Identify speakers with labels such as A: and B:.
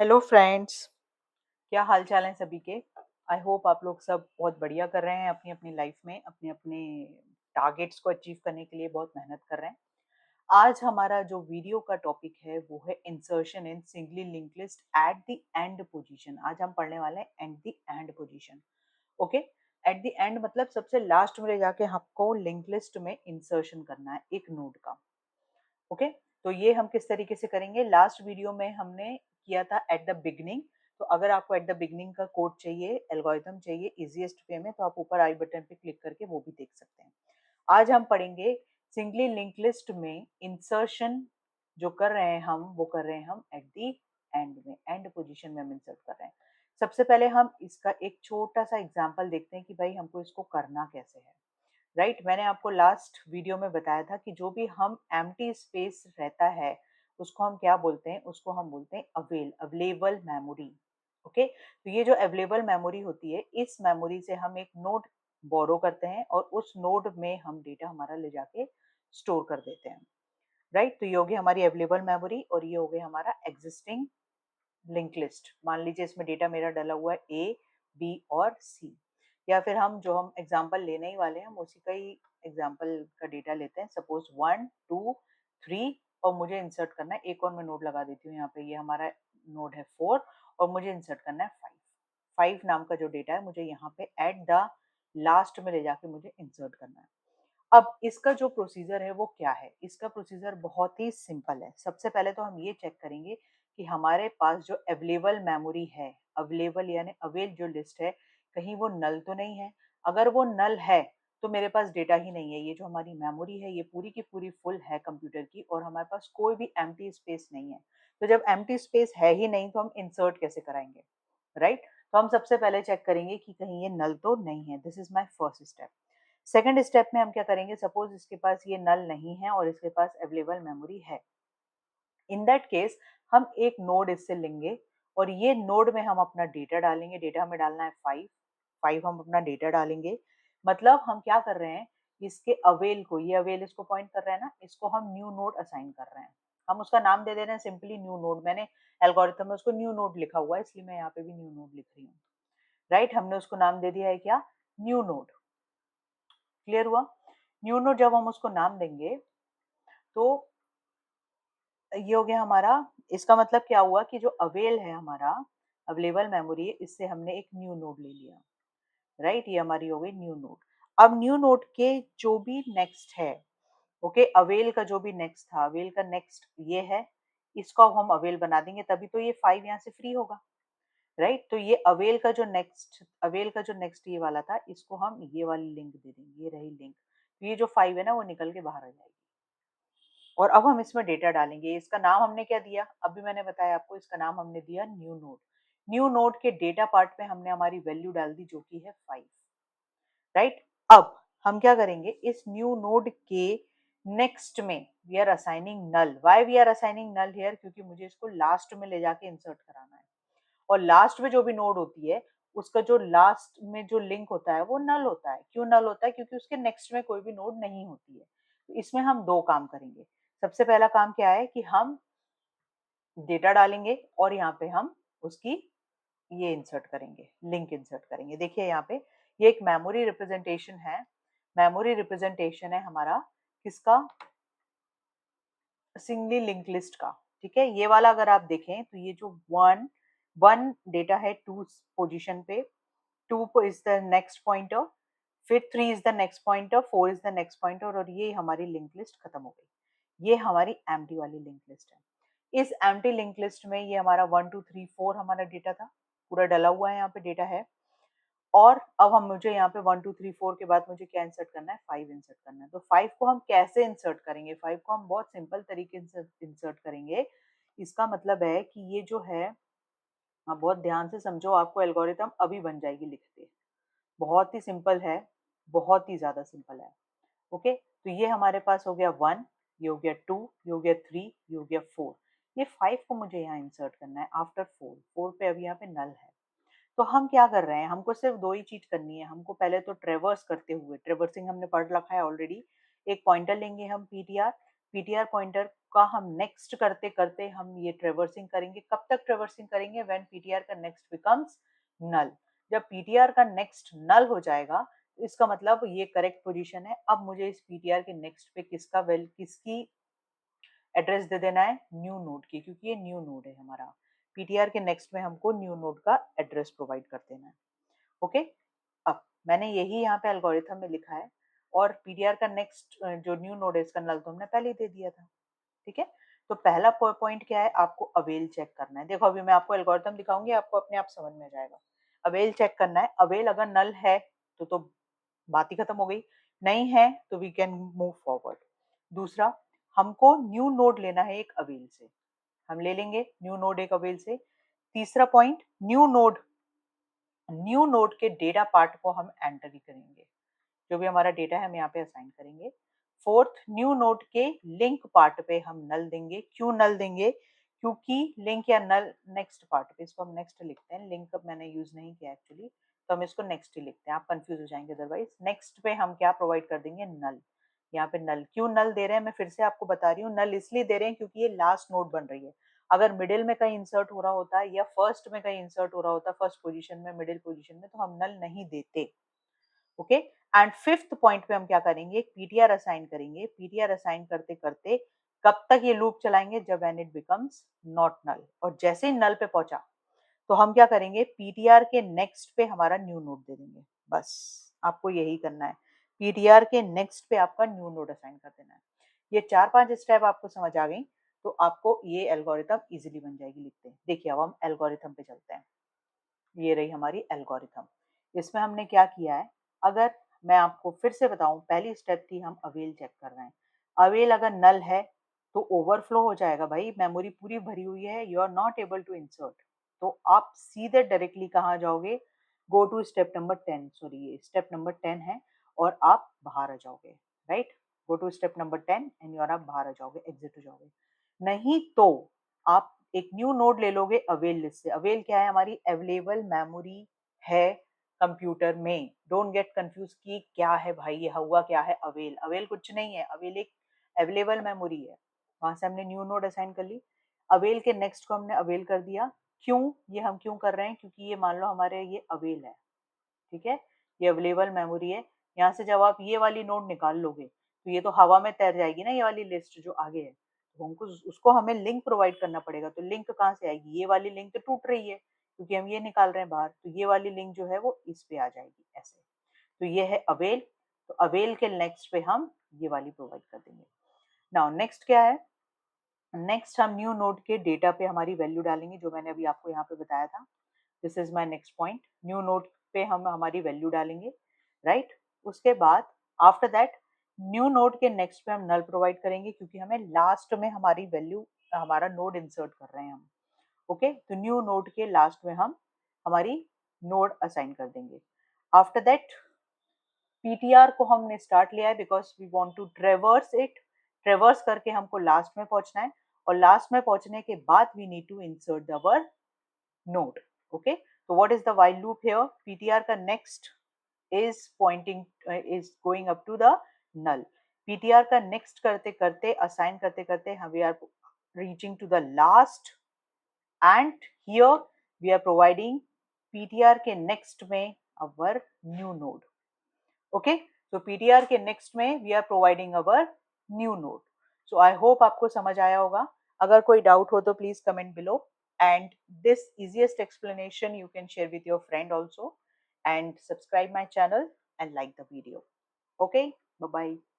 A: Hello friends. क्या हाल चाल है सभी के। आई होप आप लोग सब बहुत बढ़िया कर रहे हैं अपनी अपनी लाइफ में, अपने अपने टारगेट्स को अचीव करने के लिए बहुत मेहनत कर रहे हैं। आज हमारा जो वीडियो का टॉपिक है वो है insertion in singly link list at the end position. आज हम पढ़ने वाले हैं at the end position. Okay, at the end मतलब सबसे लास्ट में ले जाके हमको लिंक लिस्ट में इंसर्शन करना है एक नोड का। ओके, तो ये हम किस तरीके से करेंगे, लास्ट वीडियो में हमने किया था एट द बिगनिंग। तो अगर आपको एट द बिगनिंग का कोड चाहिए, एल्गोरिथम चाहिए इजीएस्ट वे में, तो आप ऊपर आई बटन पे क्लिक करके वो भी देख सकते हैं। आज हम पढ़ेंगे सिंगली लिंक लिस्ट में इंसर्शन जो कर रहे हैं हम, वो कर रहे हैं हम एट द एंड में, एंड पोजीशन में हम इंसर्ट कर रहे हैं। सबसे पहले हम इसका एक छोटा सा एग्जांपल देखते हैं कि भाई हमको इसको करना कैसे है। राइट, मैंने आपको लास्ट वीडियो में बताया था कि जो भी हम एम्प्टी स्पेस रहता है उसको हम क्या बोलते हैं, उसको हम बोलते हैं अवेलेबल मेमोरी। ओके, तो ये जो अवेलेबल मेमोरी होती है, इस मेमोरी से हम एक नोड बोरो करते हैं और उस नोड में हम डेटा हमारा ले जाके स्टोर कर देते हैं। राइट, तो ये हो गई हमारी अवेलेबल मेमोरी और ये हो गया हमारा एग्जिस्टिंग लिंक लिस्ट। मान लीजिए इसमें डेटा मेरा डला हुआ है ए, बी और सी, या फिर हम एग्जांपल लेने ही वाले हैं, हम उसी का ही एग्जांपल का डेटा लेते हैं। सपोज 1 2 3 और मुझे इंसर्ट करना है, एक और मैं नोड लगा देती हूँ यहाँ पे, ये हमारा नोड है 4 और मुझे इंसर्ट करना है 5। 5 नाम का जो डेटा है मुझे यहाँ पे एट द लास्ट में ले जाके मुझे इंसर्ट करना है। अब इसका जो प्रोसीजर है वो क्या है, इसका प्रोसीजर बहुत ही सिंपल है। सबसे पहले तो हम ये चेक करेंगे कि हमारे पास जो अवेलेबल मेमोरी है, अवेलेबल यानी अवेल जो लिस्ट है, कहीं वो नल तो नहीं है। अगर वो नल है तो मेरे पास डेटा ही नहीं है। ये जो हमारी मेमोरी है ये पूरी की पूरी फुल है कंप्यूटर की और हमारे पास कोई भी एम्प्टी स्पेस नहीं है। तो जब एम्प्टी स्पेस है ही नहीं तो हम इंसर्ट कैसे कराएंगे, राइट। तो हम सबसे पहले चेक करेंगे कि कहीं ये नल तो नहीं है। This is my first step. Second step में हम क्या करेंगे, सपोज इसके पास ये नल नहीं है और इसके पास अवेलेबल मेमोरी है। इन दैट केस हम एक नोड इससे लेंगे और ये नोड में हम अपना डेटा डालेंगे। डेटा हमें डालना है 5। 5 हम अपना डेटा डालेंगे। मतलब हम क्या कर रहे हैं, इसके अवेल को, ये अवेल इसको पॉइंट कर रहा है ना, इसको हम न्यू नोड असाइन कर रहे हैं। हम उसका नाम दे रहे हैं सिंपली न्यू नोड। मैंने एल्गोरिथम में उसको न्यू नोड लिखा हुआ है, इसलिए मैं यहाँ पे भी न्यू नोड लिख रही हूँ। राइट, हमने उसको नाम दे दिया है क्या, न्यू नोड। क्लियर हुआ। न्यू नोड जब हम उसको नाम देंगे तो ये हो गया हमारा। इसका मतलब क्या हुआ कि जो अवेल है हमारा, अवेलेबल मेमोरी है, इससे हमने एक न्यू नोड ले लिया। राइट, ये हमारी हो गई न्यू नोड। अब न्यू नोड के जो भी नेक्स्ट है, ओके, अवेल का जो भी नेक्स्ट था, अवेल का नेक्स्ट ये है, इसको अब हम अवेल बना देंगे, तभी तो ये 5 यहाँ से फ्री होगा। राइट, तो ये अवेल का जो नेक्स्ट, अवेल का जो नेक्स्ट ये वाला था, इसको हम ये वाली लिंक दे देंगे, ये रही लिंक। तो ये जो 5 है ना वो निकल के बाहर आ जाएगी और अब हम इसमें डेटा डालेंगे। इसका नाम हमने क्या दिया, अभी मैंने बताया आपको, इसका नाम हमने दिया न्यू नोड। न्यू नोड के डेटा पार्ट में हमने हमारी वैल्यू डाल दी जो कि है 5। राइट, अब हम क्या करेंगे, इस न्यू नोड के नेक्स्ट में we are assigning null. Why we are assigning null here, क्योंकि मुझे इसको लास्ट में ले जाके इंसर्ट कराना है और लास्ट में जो भी नोड होती है उसका जो लास्ट में जो लिंक होता है वो नल होता है। क्यों नल होता है, क्योंकि उसके नेक्स्ट में कोई भी नोड नहीं होती है। तो इसमें हम दो काम करेंगे। सबसे पहला काम क्या है कि हम डेटा डालेंगे और यहाँ पे हम उसकी ये इंसर्ट करेंगे, लिंक इंसर्ट करेंगे। देखिए यहाँ पे ये एक मेमोरी रिप्रेजेंटेशन है। मेमोरी रिप्रेजेंटेशन है हमारा किसका, सिंगली लिंक लिस्ट का। ठीक है, ये वाला अगर आप देखें तो ये जो वन डेटा है 2 पोजीशन पे, 2 इज द नेक्स्ट पॉइंटर, फिर 3 is the next pointer, 4 is the next pointer और ये हमारी लिंक लिस्ट खत्म हो गई। ये हमारी एम्प्टी वाली लिंक लिस्ट है। इस एम्प्टी लिंक लिस्ट में ये हमारा 1 2 3 4 हमारा डेटा था, पूरा डला हुआ है, यहाँ पे डेटा है। और अब हम मुझे यहाँ पे 1 2 3 4 के बाद मुझे क्या इंसर्ट करना है, 5 इंसर्ट करना है। तो 5 को हम कैसे इंसर्ट करेंगे, 5 को हम बहुत सिंपल तरीके से इंसर्ट करेंगे। इसका मतलब है कि ये जो है, आप बहुत ध्यान से समझो, आपको एल्गोरिथम अभी बन जाएगी लिखते। बहुत ही सिंपल है, बहुत ही ज्यादा सिंपल है। ओके, तो ये हमारे पास हो गया 1, ये हो गया 2, ये हो गया 3, ये हो गया 4। ये 5 को मुझे यहाँ इंसर्ट करना है आफ्टर 4। 4 पे अभी यहाँ पे नल है। तो हम क्या कर रहे हैं, हमको सिर्फ दो ही चीज करनी है। हमको पहले तो ट्रेवर्स करते हुए, ट्रेवर्सिंग हमने पढ़ रखा है ऑलरेडी। एक पॉइंटर लेंगे हम पीटीआर, पीटीआर पॉइंटर का हम नेक्स्ट करते करते हम ये ट्रेवर्सिंग करेंगे। कब तक ट्रेवर्सिंग करेंगे? व्हेन पीटीआर का नेक्स्ट बिकम्स नल। जब पीटीआर का नेक्स्ट नल हो जाएगा तो इसका मतलब ये करेक्ट पोजीशन है। अब मुझे इस पीटीआर के नेक्स्ट पे किसकी एड्रेस दे देना है? न्यू नोड की, क्योंकि ये न्यू नोड है हमारा। पीटीआर के नेक्स्ट में हमको न्यू नोड का एड्रेस प्रोवाइड कर देना है। ओके, अब मैंने यही यहाँ पे एल्गोरिथम में लिखा है और पीटीआर का नेक्स्ट जो न्यू नोड है इसका नल तो हमने पहले ही दे दिया था। ठीक है, तो पहला पॉइंट क्या है? आपको अवेल चेक करना है। देखो अभी मैं आपको एल्गोरिथम दिखाऊंगी, आपको अपने आप समझ में आ जाएगा। अवेल चेक करना है। अवेल अगर नल है तो बात ही खत्म हो गई, नहीं है तो वी कैन मूव फॉरवर्ड। दूसरा, हमको न्यू नोड लेना है एक अवेल से, हम ले लेंगे न्यू नोड एक अवेल से। तीसरा पॉइंट, न्यू नोड के डेटा पार्ट को हम एंटर ही करेंगे, जो भी हमारा डेटा है हम यहाँ पे असाइन करेंगे। फोर्थ, न्यू नोड के लिंक पार्ट पे हम नल देंगे। क्यों नल देंगे? क्योंकि लिंक या नल नेक्स्ट पार्ट पे, इसको हम नेक्स्ट लिखते हैं, लिंक मैंने यूज नहीं किया एक्चुअली, तो हम इसको नेक्स्ट ही लिखते हैं, आप कंफ्यूज हो जाएंगे अदरवाइज। नेक्स्ट पे हम क्या प्रोवाइड कर देंगे? नल। यहाँ पे नल क्यों नल दे रहे हैं, मैं फिर से आपको बता रही हूँ। नल इसलिए दे रहे हैं क्योंकि ये लास्ट नोड बन रही है। अगर मिडिल में कहीं इंसर्ट हो रहा होता है या फर्स्ट में कहीं इंसर्ट हो रहा होता, फर्स्ट पोजीशन में, मिडिल पोजीशन में, तो हम नल नहीं देते। ओके, एंड फिफ्थ पॉइंट पे हम क्या करेंगे? एक पीटीआर असाइन करेंगे। पीटीआर असाइन करते करते कब तक ये लूप चलाएंगे? जब when it becomes not null. और जैसे ही नल पे पहुंचा तो हम क्या करेंगे? पीटीआर के नेक्स्ट पे हमारा न्यू नोड दे देंगे। बस आपको यही करना है, पीटीआर के नेक्स्ट पे आपका न्यू नोड असाइन कर देना है। ये 4-5 स्टेप आपको समझ आ गई तो आपको ये एल्गोरिथम इजीली बन जाएगी लिखते हैं। देखिए अब हम एल्गोरिथम पे चलते हैं। ये रही हमारी एल्गोरिथम। इसमें हमने क्या किया है, अगर मैं आपको फिर से बताऊं, पहली स्टेप थी हम अवेल चेक कर रहे हैं। अवेल अगर नल है तो ओवरफ्लो हो जाएगा भाई, मेमोरी पूरी भरी हुई है, you are not able to insert. तो आप सीधे डायरेक्टली कहाँ जाओगे? Go to step number 10, sorry ये स्टेप नंबर 10 है, और आप बाहर आ जाओगे। Right, go to step number 10 and you are, आप बाहर आ जाओगे, एग्जिट हो जाओगे। नहीं तो आप एक न्यू नोड ले लोगे अवेल लिस्ट से। अवेल क्या है? हमारी अवेलेबल मेमोरी है कंप्यूटर में। डोंट गेट कंफ्यूज कि क्या है भाई, ये हुआ क्या है अवेल? अवेल कुछ नहीं है, अवेल एक अवेलेबल मेमोरी है। वहां से हमने न्यू नोड असाइन कर ली, अवेल के नेक्स्ट को हमने अवेल कर दिया। क्यों? ये हम क्यों कर रहे हैं? क्योंकि ये मान लो हमारे ये अवेल है, ठीक है, ये अवेलेबल मेमोरी है। यहाँ से जब आप ये वाली नोड निकाल लोगे तो ये तो हवा में तैर जाएगी ना, ये वाली लिस्ट जो आगे है, तो हमको उसको हमें लिंक प्रोवाइड करना पड़ेगा। तो लिंक कहाँ से आएगी? ये वाली लिंक तो टूट रही है क्योंकि हम ये निकाल रहे हैं बाहर, तो ये वाली लिंक जो है वो इस पे आ जाएगी ऐसे। तो ये है अवेल, तो अवेल के नेक्स्ट पे हम ये वाली प्रोवाइड कर देंगे। नाउ नेक्स्ट क्या है? नेक्स्ट हम न्यू नोड के डेटा पे हमारी वैल्यू डालेंगे, जो मैंने अभी आपको यहाँ पे बताया था। This is my next point, new node पे हम हमारी वैल्यू डालेंगे। राइट, उसके बाद आफ्टर दैट न्यू नोड के नेक्स्ट पे हम नल प्रोवाइड करेंगे, क्योंकि हमें लास्ट में हमारी वैल्यू, हमारा नोड इंसर्ट कर रहे हैं हम। ओके, तो न्यू नोड के लास्ट में हम हमारी नोड असाइन कर देंगे। आफ्टर दैट पीटीआर को हमने स्टार्ट लिया है because we want to traverse इट। ट्रेवर्स करके हमको लास्ट में पहुंचना है, और लास्ट में पहुंचने के बाद we need to insert our node. Okay, so what is the while loop here? ptr ka next is pointing is going up to the null. ptr का next करते करते, assign करते करते we are reaching to the last, and here we are providing ptr के next में our new node. Okay, so ptr के next में we are providing our new node. So I hope आपको समझ आया होगा। अगर कोई डाउट हो तो please comment below, and this easiest explanation you can share with your friend also, and subscribe my channel and like the video. Okay, bye bye.